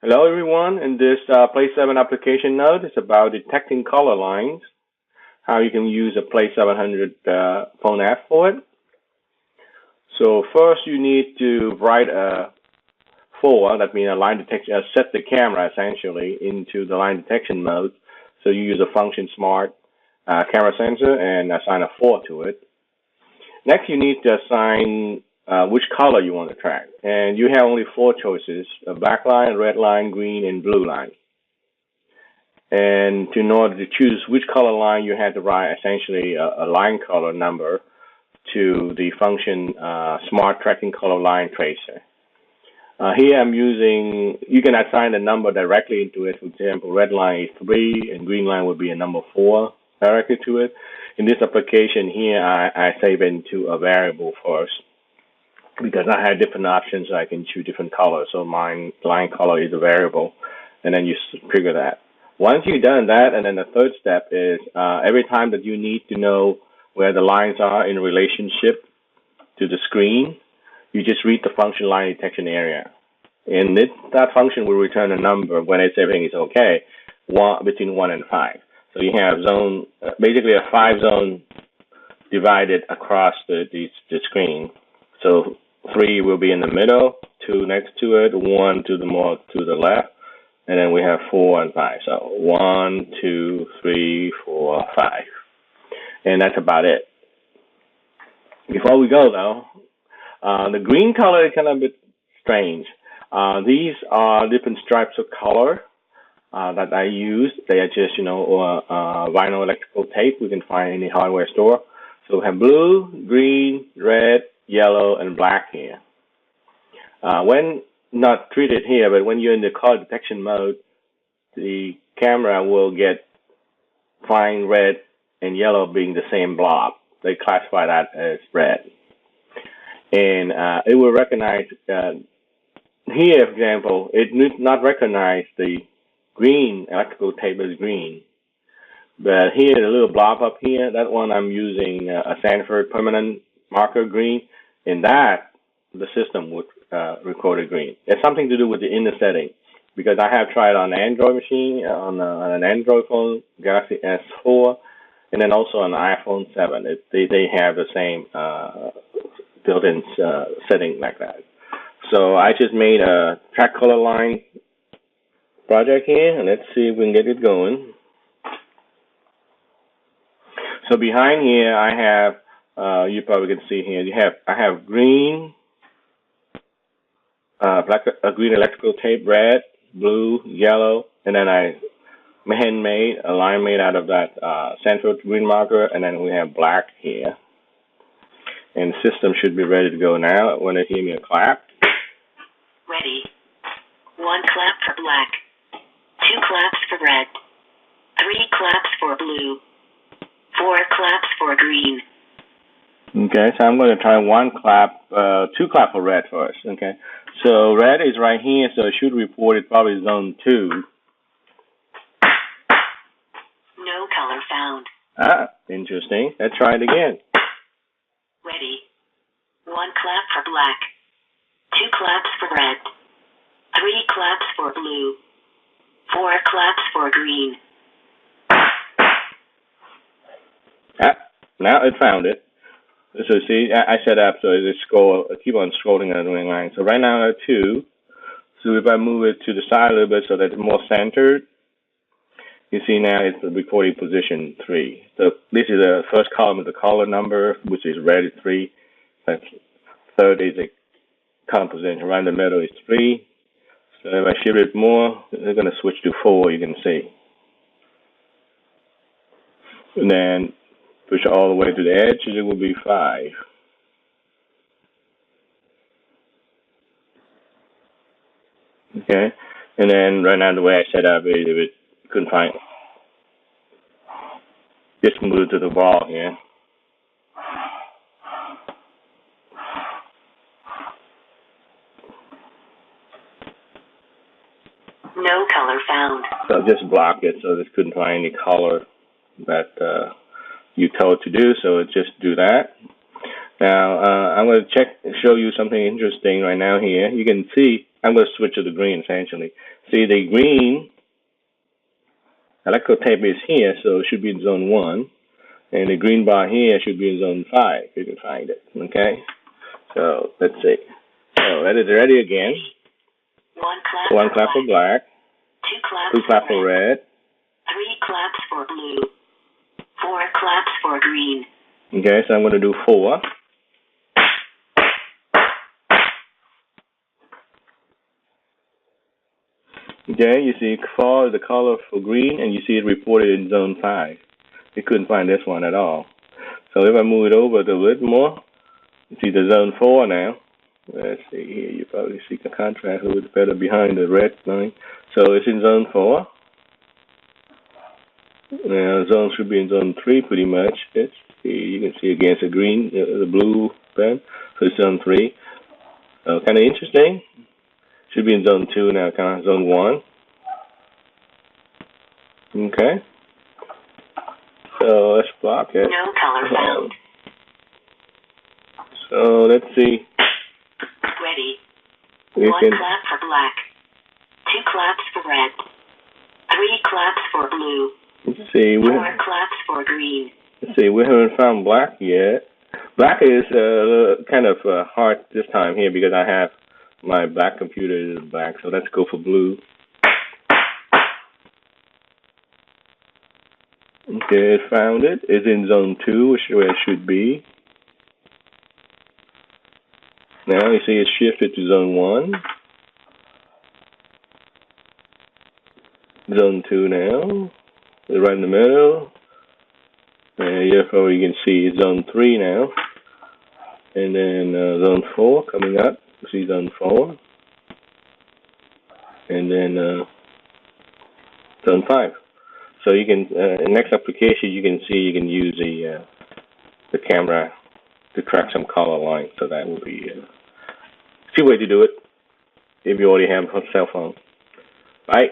Hello everyone, in this Play 7 application note is about detecting color lines, how you can use a Play 700 phone app for it. So first you need to write a for, that means a line detection, set the camera essentially into the line detection mode. So you use a function smart camera sensor and assign a for to it. Next you need to assign which color you want to track. And you have only four choices: a black line, red line, green, and blue line. And in order to choose which color line, you had to write essentially a line color number to the function smart tracking color line tracer. Here I'm using, you can assign a number directly into it. For example, red line is 3 and green line would be a number 4 directly to it. In this application here, I save into a variable first, because I have different options. I can choose different colors. So my line color is a variable, and then you trigger that. Once you've done that, and then the third step is every time that you need to know where the lines are in relationship to the screen, you just read the function line detection area. And that function will return a number when everything is okay, between 1 and 5. So you have basically a 5 zone divided across the screen. So 3 will be in the middle, 2 next to it, 1 to the left, and then we have 4 and 5. So 1, 2, 3, 4, 5. And that's about it. Before we go though, the green color is kind of a bit strange. These are different stripes of color that I use. They are just, vinyl electrical tape we can find in any hardware store. So we have blue, green, red, yellow, and black here. When not treated here, but when you're in the color detection mode, the camera will find red and yellow being the same blob. They classify that as red. And it will recognize, here, for example, it does not recognize the green electrical tape as green. But here, the little blob up here, that one I'm using a Sanford permanent marker green. In that, the system would record a green. It's something to do with the inner setting, because I have tried on an Android machine, on an Android phone, Galaxy S4, and then also on iPhone 7. They have the same built-in setting like that. So I just made a track color line project here, and let's see if we can get it going. So behind here, I have, you probably can see here, I have green, green electrical tape, red, blue, yellow, and then I handmade a line made out of that Sanford green marker, and then we have black here. And the system should be ready to go now. When they hear me a clap. Ready. 1 clap for black. 2 claps for red. 3 claps for blue. 4 claps for green. Okay, so I'm going to try 1 clap, 2 clap for red first. Okay, so red is right here, so it should report it probably zone 2. No color found. Interesting. Let's try it again. Ready. 1 clap for black. 2 claps for red. 3 claps for blue. 4 claps for green. Now it found it. So see, I set up so it keep on scrolling on the wing line. So right now I have 2. So if I move it to the side a little bit so that it's more centered, you see now it's the recording position 3. So this is the first column of the color number, which is red is 3. Third is the column position. Right in the middle is 3. So if I shift it more, they're going to switch to 4, you can see. And then push all the way to the edge, and it will be 5. Okay, and then right now the way I set up it couldn't find it. Just move to the ball here. No color found. So just block it, so this couldn't find any color that you told to do, so it just do that. Now I'm going to show you something interesting right now here. You can see I'm going to switch to the green essentially. See, the green electrical tape is here, so it should be in zone 1. And the green bar here should be in zone 5, if you can find it. Okay? So, let's see. So, that is ready again. One clap for black. Two Two clap for red. 3 claps for blue. 4 claps for green. Okay, so I'm going to do 4. Okay, you see 4 is the color for green, and you see it reported in zone 5. You couldn't find this one at all. So if I move it over a little bit more, you see the zone 4 now. Let's see here, you probably see the contrast a little bit better behind the red line. So it's in zone 4. Now zone should be in zone 3 pretty much. You can see against the green, the blue pen. So it's zone 3. Kind of interesting. Should be in zone 2 now, kind of zone 1. Okay. So let's block it. No color found. So let's see. Ready. 1 clap for black. 2 claps for red. 3 claps for blue. Let's see. 4 claps for green. Let's see. We haven't found black yet. Black is kind of hard this time here because I have my black computer is black. So let's go for blue. Okay, found it. It's in zone 2, which is where it should be. Now you see it's shifted to zone 1. Zone 2 now. It's right in the middle. And therefore you can see it's zone 3 now. And then zone 4 coming up. You see zone 4. And then zone 5. So you can, in next application, you can see you can use the camera to track some color lines. So that will be a few ways to do it if you already have a cell phone. Bye.